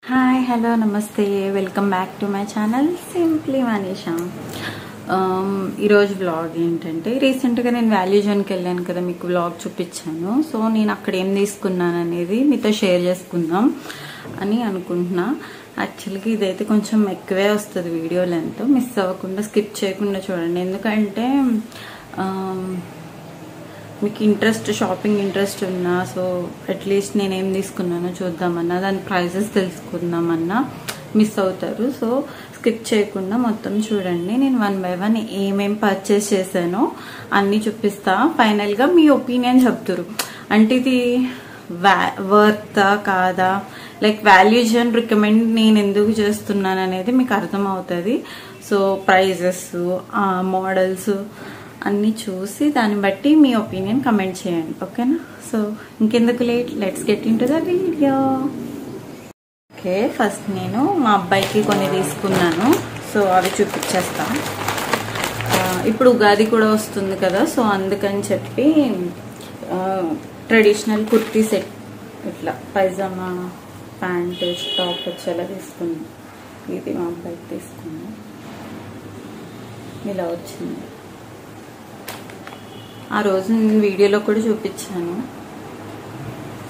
Hi hello నమస్తే welcome back to my channel simply Manisha. ఈరోజు vlog ఏంటంటే, రీసెంట్గా నేను వాల్యూ జోన్కి వెళ్ళాను కదా, మీకు వ్లాగ్ చూపించాను. సో నేను అక్కడ ఏం తీసుకున్నాను అనేది మీతో షేర్ చేసుకుందాం అని అనుకుంటున్నా. యాక్చువల్గా ఇదైతే కొంచెం ఎక్కువే వస్తుంది వీడియో లెంత్, మిస్ అవ్వకుండా స్కిప్ చేయకుండా చూడండి. ఎందుకంటే మీకు షాపింగ్ ఇంట్రెస్ట్ ఉన్నా, సో అట్లీస్ట్ నేనేం తీసుకున్నానో చూద్దామన్నా, దాని ప్రైజెస్ తెలుసుకుందామన్నా మిస్ అవుతారు. సో స్కిప్ చేయకుండా మొత్తం చూడండి. నేను 1 by 1 ఏమేం పర్చేస్ చేశానో అన్నీ చూపిస్తా. ఫైనల్గా మీ ఒపీనియన్ చెప్తారు, అంటే ఇది వర్తా కాదా, లైక్ వాల్యూ జోన్ రికమెండ్ నేను ఎందుకు చేస్తున్నాను అనేది మీకు అర్థమవుతుంది. సో ప్రైజెస్, మోడల్స్ అన్నీ చూసి దాన్ని బట్టి మీ ఒపీనియన్ కమెంట్ చేయండి, ఓకేనా? సో ఇంకెందుకు late, let's get in to the video. Okay, first నేను మా అబ్బాయికి కొన్ని తీసుకున్నాను, సో అవి చూపించేస్తా. ఇప్పుడు ఉగాది కూడా వస్తుంది కదా, సో అందుకని చెప్పి ట్రెడిషనల్ కుర్తీ సెట్, ఇట్లా పైజామా ప్యాంట్ టాప్ వచ్చేలా తీసుకున్నాను. ఇది మా అబ్బాయికి తీసుకున్నాను, ఇలా వచ్చింది. ఆ రోజు నేను వీడియోలో కూడా చూపించాను.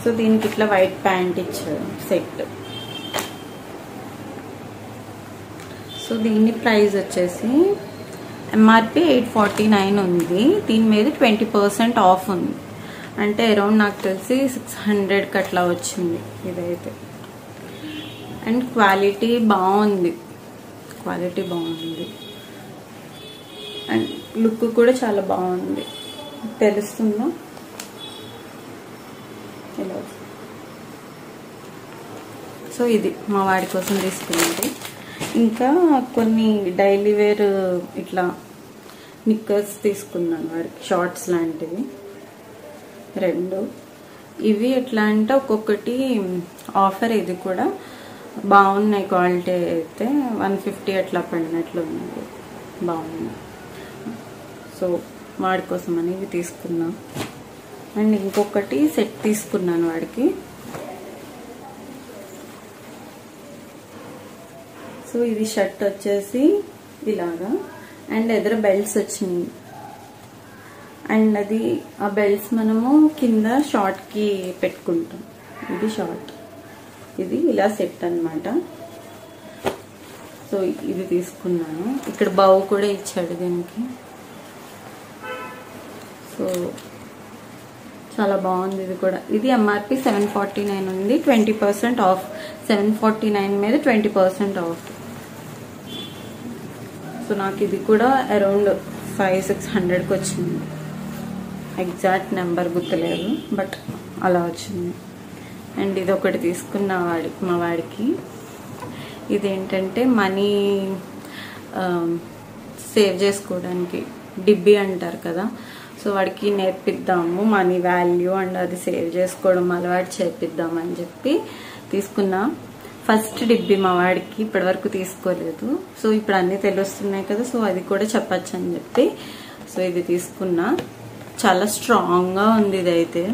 సో దీనికి ఇట్లా వైట్ ప్యాంట్ ఇచ్చాడు సెట్. సో దీని ప్రైస్ వచ్చేసి ఎంఆర్పి 849 ఉంది. దీని మీద 20% ఆఫ్ ఉంది, అంటే అరౌండ్ నాకు తెలిసి 600కి అట్లా వచ్చింది ఇదైతే. అండ్ క్వాలిటీ బాగుంది, అండ్ లుక్ కూడా చాలా బాగుంది, తెలుస్తుందా? ఇలా. సో ఇది మా వాడి కోసం తీసుకున్నది. ఇంకా కొన్ని డైలీ వేర్ ఇట్లా నిక్కర్స్ తీసుకున్నాను వాడికి, షార్ట్స్ లాంటివి 2. ఇవి ఎట్లా అంటే ఒక్కొక్కటి ఆఫర్, ఇది కూడా బాగున్నాయి. క్వాలిటీ అయితే 150 అట్లా పడినట్లు ఉంది, బాగుంది. సో వాడి కోసం అని ఇవి తీసుకున్నా. అండ్ ఇంకొకటి సెట్ తీసుకున్నాను వాడికి. సో ఇది షర్ట్ వచ్చేసి ఇలాగా, అండ్ ఎదురు బెల్ట్స్ వచ్చినాయి. అండ్ అది ఆ బెల్ట్స్ మనము కింద షార్ట్కి పెట్టుకుంటాం. ఇది షార్ట్, ఇది ఇలా సెట్ అన్నమాట. సో ఇది తీసుకున్నాను. ఇక్కడ బౌ కూడా ఇచ్చాడు దీనికి. సో చాలా బాగుంది ఇది కూడా. ఇది ఎంఆర్పి 749 ఉంది, 20% ఆఫ్. 749 మీద 20% ఆఫ్. సో నాకు ఇది కూడా అరౌండ్ 500-600కి వచ్చింది. ఎగ్జాక్ట్ నెంబర్ గుర్తులేదు, బట్ అలా వచ్చింది. అండ్ ఇది ఒకటి తీసుకున్న మా వాడికి. ఇదేంటంటే మనీ సేవ్ చేసుకోవడానికి, డిబ్బీ అంటారు కదా, సో వాడికి నేర్పిద్దాము మనీ వాల్యూ అండ్ అది సేవ్ చేసుకోవడం అలవాటు చేపిద్దామని చెప్పి తీసుకున్నా. ఫస్ట్ డిబ్బీ మా వాడికి, ఇప్పటివరకు తీసుకోలేదు. సో ఇప్పుడు అన్నీ తెలుస్తున్నాయి కదా, సో అది కూడా చెప్పచ్చు అని చెప్పి సో ఇది తీసుకున్నా. చాలా స్ట్రాంగ్గా ఉంది ఇదైతే.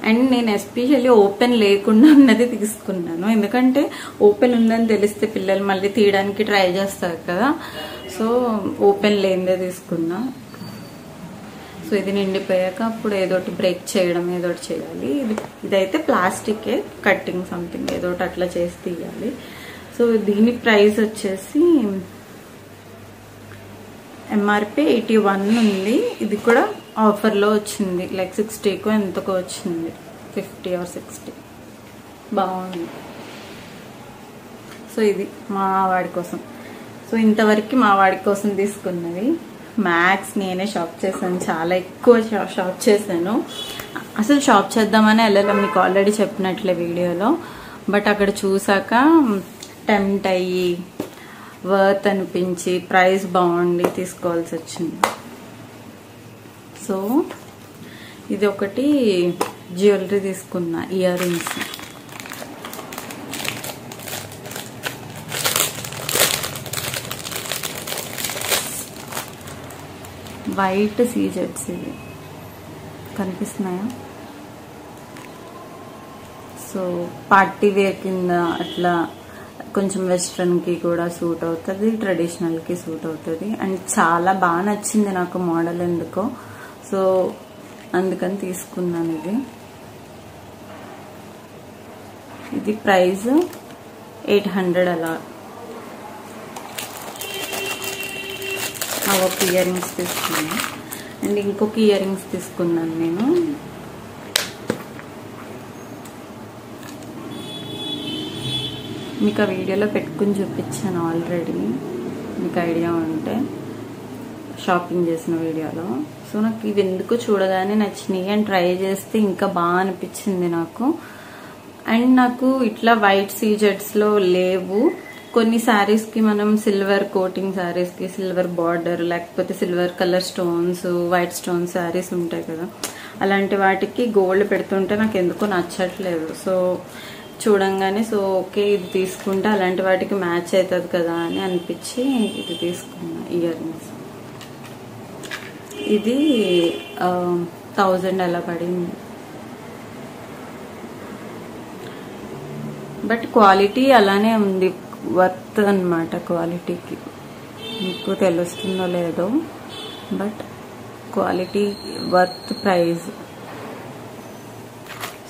అండ్ నేను ఎస్పెషల్లీ ఓపెన్ లేకుండా ఉన్నది తీసుకున్నాను, ఎందుకంటే ఓపెన్ ఉందని తెలిస్తే పిల్లలు మళ్ళీ తీయడానికి ట్రై చేస్తారు కదా, సో ఓపెన్ లేనిదే తీసుకున్నా. సో ఇది నిండిపోయాక అప్పుడు ఏదోటి బ్రేక్ చేయడం, ఏదోటి చేయాలి. ఇదైతే ప్లాస్టికే, కట్టింగ్ సంథింగ్ ఏదోటి అట్లా చేసి తీయాలి. సో దీని ప్రైస్ వచ్చేసి ఎంఆర్పి 81 ఉంది. ఇది కూడా ఆఫర్లో వచ్చింది, లైక్ 60కో ఎంతకో వచ్చింది, 50 or 60. బాగుంది. సో ఇది మా వాడి కోసం. సో ఇంతవరకు మా వాడి కోసం తీసుకున్నది. మ్యాక్స్ నేనే షాప్ చేశాను, చాలా ఎక్కువ షాప్ చేశాను. అసలు షాప్ చేద్దామని వెళ్ళాలి, మీకు ఆల్రెడీ చెప్పినట్లే వీడియోలో. బట్ అక్కడ చూసాక టెంప్ట్ అయ్యి వర్త్ అనిపించి ప్రైస్ బాగుండి తీసుకోవాల్సి వచ్చింది. సో ఇది ఒకటి జ్యువెలరీ తీసుకున్నా, ఇయర్ రింగ్స్. వైట్ సీజెట్స్, ఇది కనిపిస్తున్నాయా? సో పార్టీ వేర్ కింద అట్లా కొంచెం వెస్ట్రన్కి కూడా సూట్ అవుతుంది, ట్రెడిషనల్కి సూట్ అవుతుంది. అండ్ చాలా బాగా నచ్చింది నాకు మోడల్ ఎందుకో, సో అందుకని తీసుకున్నాను. ఇది ప్రైస్ 800 అలా. ఒక ఇయర్ రింగ్స్ తీసుకున్నాను. అండ్ ఇంకొక ఇయర్ రింగ్స్ తీసుకున్నాను నేను. మీకు ఆ వీడియోలో పెట్టుకుని చూపించాను ఆల్రెడీ, మీకు ఐడియా ఉంటే షాపింగ్ చేసిన వీడియోలో. సో నాకు ఇవి ఎందుకు చూడగానే నచ్చినాయి అండ్ ట్రై చేస్తే ఇంకా బాగా అనిపించింది నాకు. అండ్ నాకు ఇట్లా వైట్ సీజెట్స్లో లేవు. కొన్ని శారీస్కి మనం సిల్వర్ కోటింగ్ శారీస్కి సిల్వర్ బార్డర్ లేకపోతే silver colour stones, white stones saris ఉంటాయి కదా, అలాంటి వాటికి గోల్డ్ పెడుతుంటే నాకు ఎందుకో నచ్చట్లేదు. సో చూడంగానే సో ఓకే ఇది తీసుకుంటే అలాంటి వాటికి మ్యాచ్ అవుతుంది కదా అని అనిపించి ఇది తీసుకున్నా ఇయర్ రింగ్స్. ఇది 1000 అలా పడింది. బట్ క్వాలిటీ అలానే ఉంది, వర్త్ అన్నమాట. క్వాలిటీకి మీకు తెలుస్తుందో లేదో, but quality worth price.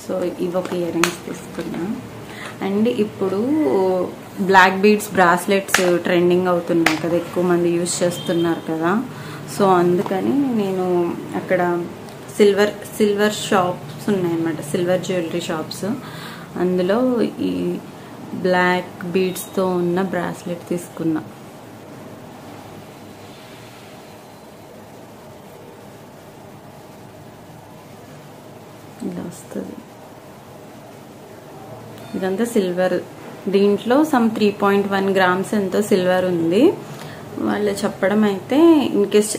So ఇవి ఒక ఇయర్ రింగ్స్ తీసుకున్నా. అండ్ ఇప్పుడు బ్లాక్ బీడ్స్ బ్రాస్లెట్స్ ట్రెండింగ్ అవుతున్నాయి కదా, ఎక్కువ మంది యూజ్ చేస్తున్నారు కదా. సో అందుకని నేను అక్కడ సిల్వర్ షాప్స్ ఉన్నాయన్నమాట, సిల్వర్ జ్యువెలరీ షాప్స్. అందులో ఈ బ్లాక్ బీడ్స్తో ఉన్న బ్రాస్లెట్ తీసుకున్నా. ఇలా వస్తుంది. ఇదంతా సిల్వర్. దీంట్లో సమ్ 3.1 grams ఎంతో సిల్వర్ ఉంది. వాళ్ళు చెప్పడం అయితే ఇన్ కేస్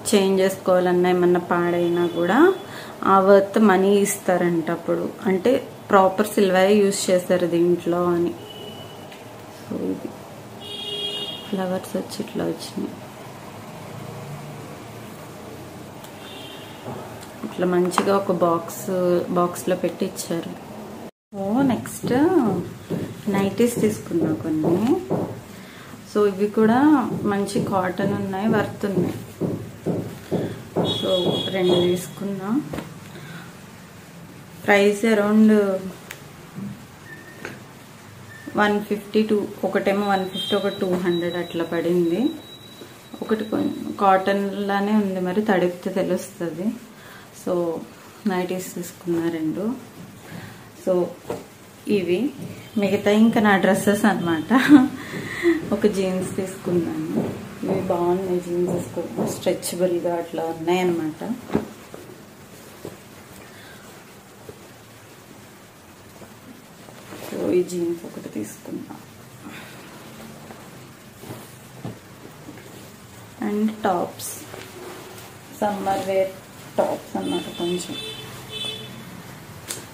చేంజ్ చేసుకోవాలన్నా ఏమన్నా పాడైనా కూడా ఆ వర్త్ మనీ ఇస్తారంట. అప్పుడు అంటే ప్రాపర్ సిల్వరే యూజ్ చేస్తారు దీంట్లో అని. సో ఇది ఫ్లవర్స్ వచ్చి ఇట్లా వచ్చినాయి. ఇట్లా మంచిగా ఒక బాక్స్లో పెట్టి ఇచ్చారు. ఓ నెక్స్ట్ నైటీస్ తీసుకున్నా కొన్ని. సో ఇవి కూడా మంచి కాటన్ ఉన్నాయి, వర్త్ ఉన్నాయి. సో 2 తీసుకున్నా. ప్రైస్ అరౌండ్ 150 ఒకటేమో 150, ఒకటి 200 అట్లా పడింది. ఒకటి కాటన్ లానే ఉంది, మరి తడిపితే తెలుస్తుంది. సో నైటీస్ తీసుకున్నా 2. సో ఇవి మిగతా ఇంకా నా డ్రెస్సెస్ అన్నమాట. ఒక జీన్స్ తీసుకున్నాను. ఇవి బాగున్నాయి జీన్సెస్ కూడా, స్ట్రెచబుల్గా అట్లా ఉన్నాయి అన్నమాట. సో ఈ జీన్స్ ఒకటి తీసుకున్నా. And tops, summer wear tops అన్నమాట. కొంచెం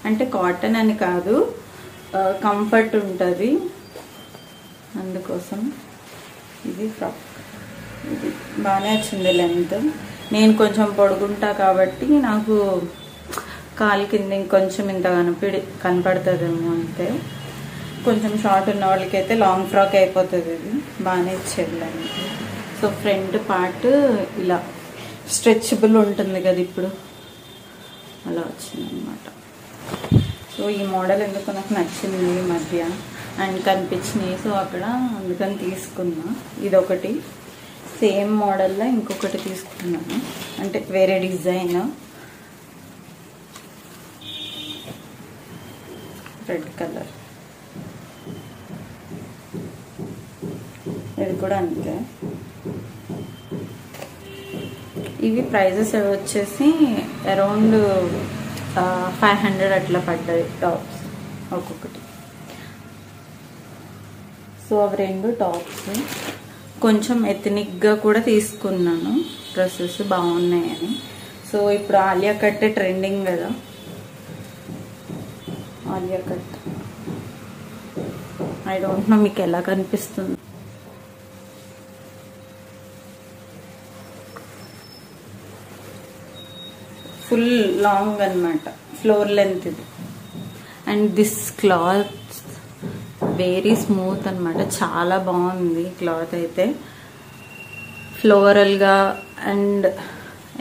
అంటే కాటన్ అని కాదు, కంఫర్ట్ ఉంటుంది అందుకోసం. ఇది ఫ్రాక్, ఇది బాగానే వచ్చింది లెంత్. నేను కొంచెం పొడుగుంటా కాబట్టి నాకు కాలు కింద ఇంకొంచెం ఇంత కనపడుతుందేమో అంతే. కొంచెం షార్ట్ ఉన్న వాళ్ళకైతే లాంగ్ ఫ్రాక్ అయిపోతుంది. ఇది బాగానే ఇచ్చేది లెంత్. సో ఫ్రంట్ పార్ట్ ఇలా స్ట్రెచబుల్ ఉంటుంది కదా, ఇప్పుడు అలా వచ్చింది అన్నమాట. సో ఈ మోడల్ ఎందుకు నాకు నచ్చింది ఈ మధ్య అండ్ కనిపించినాయి. సో అక్కడ అందుకని తీసుకున్నా. ఇదొకటి సేమ్ మోడల్లో ఇంకొకటి తీసుకున్నాను, అంటే వేరే డిజైన్, రెడ్ కలర్. ఇది కూడా అంతే. ఇవి ప్రైజెస్ వచ్చేసి అరౌండ్ 500 అట్లా పడ్డాయి టాప్స్ ఒక్కొక్కటి. సో అవి 2 టాప్స్. కొంచెం ఎథనిక్గా కూడా తీసుకున్నాను, డ్రెస్సెస్ బాగున్నాయని. సో ఇప్పుడు ఆలియా కట్ ట్రెండింగ్ కదా, Alia cut. I don't know మీకు ఎలా కనిపిస్తుంది. ఫుల్ లాంగ్ అన్నమాట, ఫ్లోర్ లెంత్ ఇది. And this cloth very smooth అన్నమాట, చాలా బాగుంది క్లాత్ అయితే. ఫ్లోరల్గా అండ్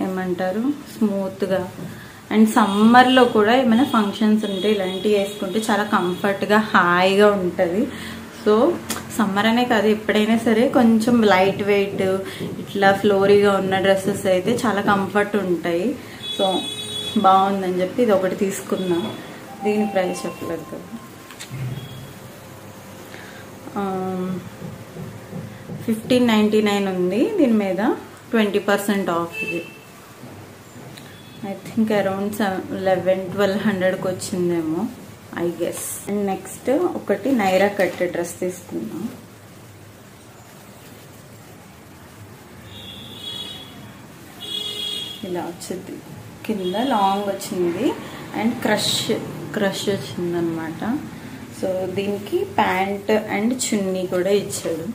ఏమంటారు స్మూత్గా. అండ్ సమ్మర్లో కూడా ఏమైనా ఫంక్షన్స్ ఉంటే ఇలాంటివి వేసుకుంటే చాలా కంఫర్ట్గా హాయిగా ఉంటుంది. సో సమ్మర్ అనే కాదు, ఎప్పుడైనా సరే కొంచెం లైట్ వెయిట్ ఇట్లా ఫ్లోరీగా ఉన్న డ్రెస్సెస్ అయితే చాలా కంఫర్ట్ ఉంటాయి. సో బాగుందని చెప్పి ఇది ఒకటి తీసుకున్నా. దీని ప్రైస్ చెప్పలేదు కదా, 1599 ఉంది. దీని మీద 20% ఆఫ్. ఇది ఐ థింక్ అరౌండ్ 1100-1200కి వచ్చిందేమో ఐ గెస్. అండ్ నెక్స్ట్ ఒకటి నైరా కట్ డ్రెస్ తీసుకున్నాం. ఇలా వచ్చింది, కింద లాంగ్ వచ్చింది అండ్ క్రష్ వచ్చిందనమాట. సో దీనికి ప్యాంట్ అండ్ చున్నీ కూడా ఇచ్చాడు.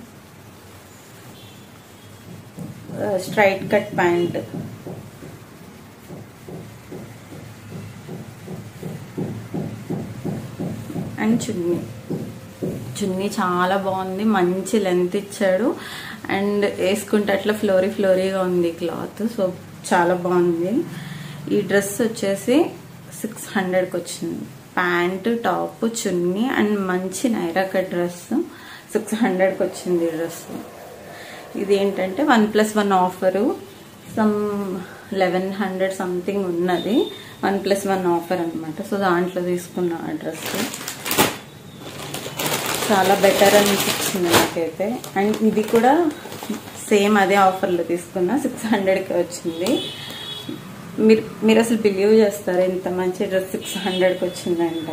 స్ట్రైట్ కట్ ప్యాంట్ అండ్ చున్నీ చాలా బాగుంది, మంచి లెంత్ ఇచ్చాడు. అండ్ వేసుకుంటే అట్లా ఫ్లోరీగా ఉంది క్లాత్. సో చాలా బాగుంది. ఈ డ్రెస్ వచ్చేసి 600కి వచ్చింది. ప్యాంటు, టాప్, చున్నీ అండ్ మంచి నైరా కట్ డ్రెస్ 600కి వచ్చింది ఈ డ్రెస్. ఇది ఏంటంటే 1+1 ఆఫరు, సమ్ 1100 సంథింగ్ ఉన్నది. 1+1 ఆఫర్ అనమాట. సో దాంట్లో తీసుకున్న ఆ డ్రెస్ చాలా బెటర్ అనిపించింది నాకైతే. అండ్ ఇది కూడా సేమ్ అదే ఆఫర్లో తీసుకున్నా, 600కి వచ్చింది. మీరు అసలు బిలీవ్ చేస్తారు ఇంత మంచి డ్రెస్ 600కి వచ్చిందంట.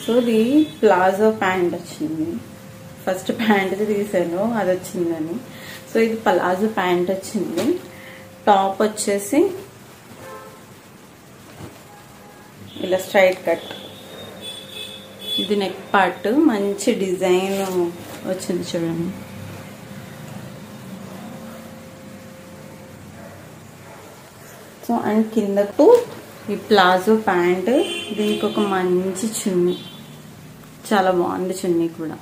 సో ఇది ప్లాజో ప్యాంట్ వచ్చింది. ఫస్ట్ ప్యాంట్ది తీసాను, అది వచ్చిందని. సో ఇది ప్లాజో ప్యాంట్ వచ్చింది. టాప్ వచ్చేసి ఇలా స్ట్రైట్ కట్. ఇది నెక్ పార్ట్, మంచి డిజైన్ వచ్చింది చూడండి. సో అండ్ కిందకు ఈ ప్లాజో ప్యాంట్, దీనికి ఒక మంచి చున్నీ, చాలా బాగుంది చున్నీ కూడా.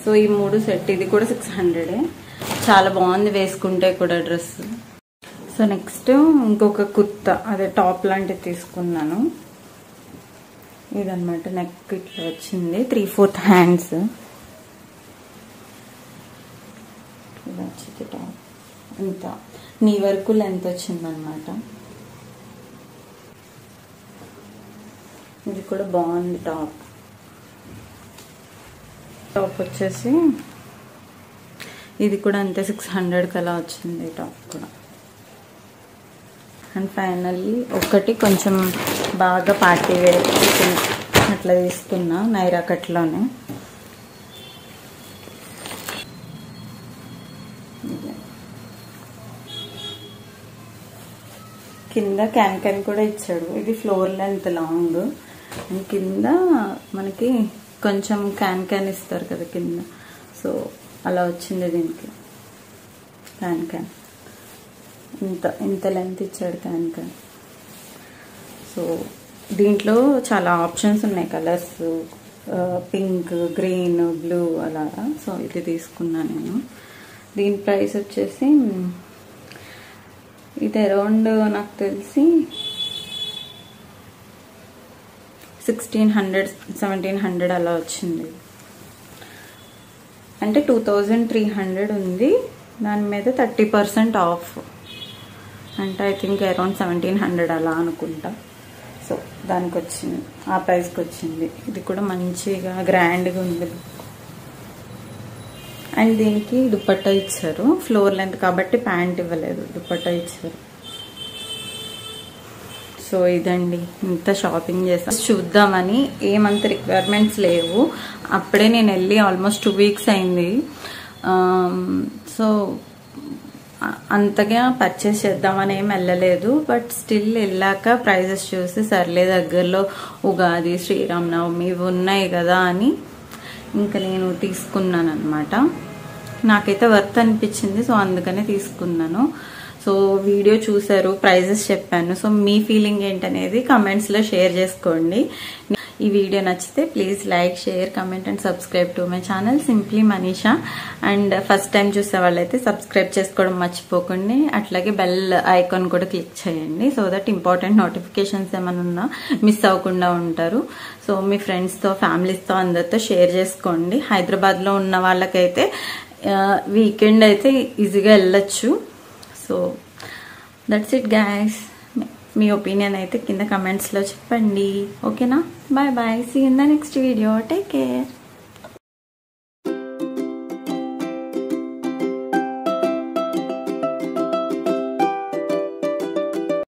సో ఈ 3 సెట్. ఇది కూడా 600, చాలా బాగుంది వేసుకుంటే కూడా డ్రెస్. సో నెక్స్ట్ ఇంకొక కుర్తా, అదే టాప్ లాంటిది తీసుకున్నాను. ఇదన్నమాట, నెక్ ఇట్లా వచ్చింది, 3/4 హ్యాండ్స్ ఇలా వచ్చింది. టాప్ అంతా నీ వరకు లెంత్ వచ్చిందనమాట. ఇది కూడా బాగుంది టాప్. వచ్చేసి ఇది కూడా అంతే 600కి అలా వచ్చింది టాప్ కూడా. అండ్ ఫైనల్లీ ఒకటి కొంచెం బాగా పార్టీ వేర్ అట్లా తీసుకున్నా, నైరా కట్లోనే. కింద క్యాన్ కూడా ఇచ్చాడు. ఇది ఫ్లోర్ లెంత్ లాంగ్. అండ్ కింద మనకి కొంచెం క్యాన్ ఇస్తారు కదా కింద. సో అలా వచ్చింది దీనికి క్యాన్. ఇంత లెంత్ ఇచ్చాడు క్యాన్. సో దీంట్లో చాలా ఆప్షన్స్ ఉన్నాయి, కలర్స్, పింక్, గ్రీన్, బ్లూ అలా. సో ఇది తీసుకున్నా నేను. దీని ప్రైస్ వచ్చేసి ఇది అరౌండ్ నాకు తెలిసి 1600-1700 అలా వచ్చింది. అంటే 2300 ఉంది. దాని మీద 30% ఆఫ్, అంటే ఐ థింక్ అరౌండ్ 1700 అలా అనుకుంటా. సో దానికి వచ్చింది, ఆ ప్రైస్కి వచ్చింది. ఇది కూడా మంచిగా గ్రాండ్గా ఉంది. అండ్ దీనికి దుపట్టా ఇచ్చారు. ఫ్లోర్ లెంత్ కాబట్టి ప్యాంట్ ఇవ్వలేదు, దుపట్టా ఇచ్చారు. సో ఇదండి, ఇంత షాపింగ్ చేస్తాను. చూద్దామని, ఏమంత రిక్వైర్మెంట్స్ లేవు. అప్పుడే నేను వెళ్ళి ఆల్మోస్ట్ 2 వీక్స్ అయింది. సో అంతగా పర్చేస్ చేద్దామని ఏం వెళ్ళలేదు. బట్ స్టిల్ వెళ్ళాక ప్రైజెస్ చూసి సర్లే, దగ్గరలో ఉగాది, శ్రీరామనవమి ఇవి ఉన్నాయి కదా అని ఇంకా నేను తీసుకున్నాను అనమాట. నాకైతే వర్త్ అనిపించింది, సో అందుకనే తీసుకున్నాను. సో వీడియో చూసారు, ప్రైజెస్ చెప్పాను. సో మీ ఫీలింగ్ ఏంటనేది కమెంట్స్లో షేర్ చేసుకోండి. ఈ వీడియో నచ్చితే please like, share, comment and subscribe to my channel simply Manisha. And first time చూసే వాళ్ళైతే సబ్స్క్రైబ్ చేసుకోవడం మర్చిపోకండి. అట్లాగే బెల్ ఐకాన్ కూడా క్లిక్ చేయండి, సో దట్ ఇంపార్టెంట్ నోటిఫికేషన్స్ ఏమైనా ఉన్నా మిస్ అవ్వకుండా ఉంటారు. సో మీ ఫ్రెండ్స్తో, ఫ్యామిలీస్తో అందరితో షేర్ చేసుకోండి. హైదరాబాద్లో ఉన్న వాళ్ళకైతే వీకెండ్ అయితే ఈజీగా వెళ్ళొచ్చు. So that's it guys. మీ ఒపీనియన్ అయితే కింద కమెంట్స్లో చెప్పండి. ఓకేనా? Bye bye. See in the next video. Take care.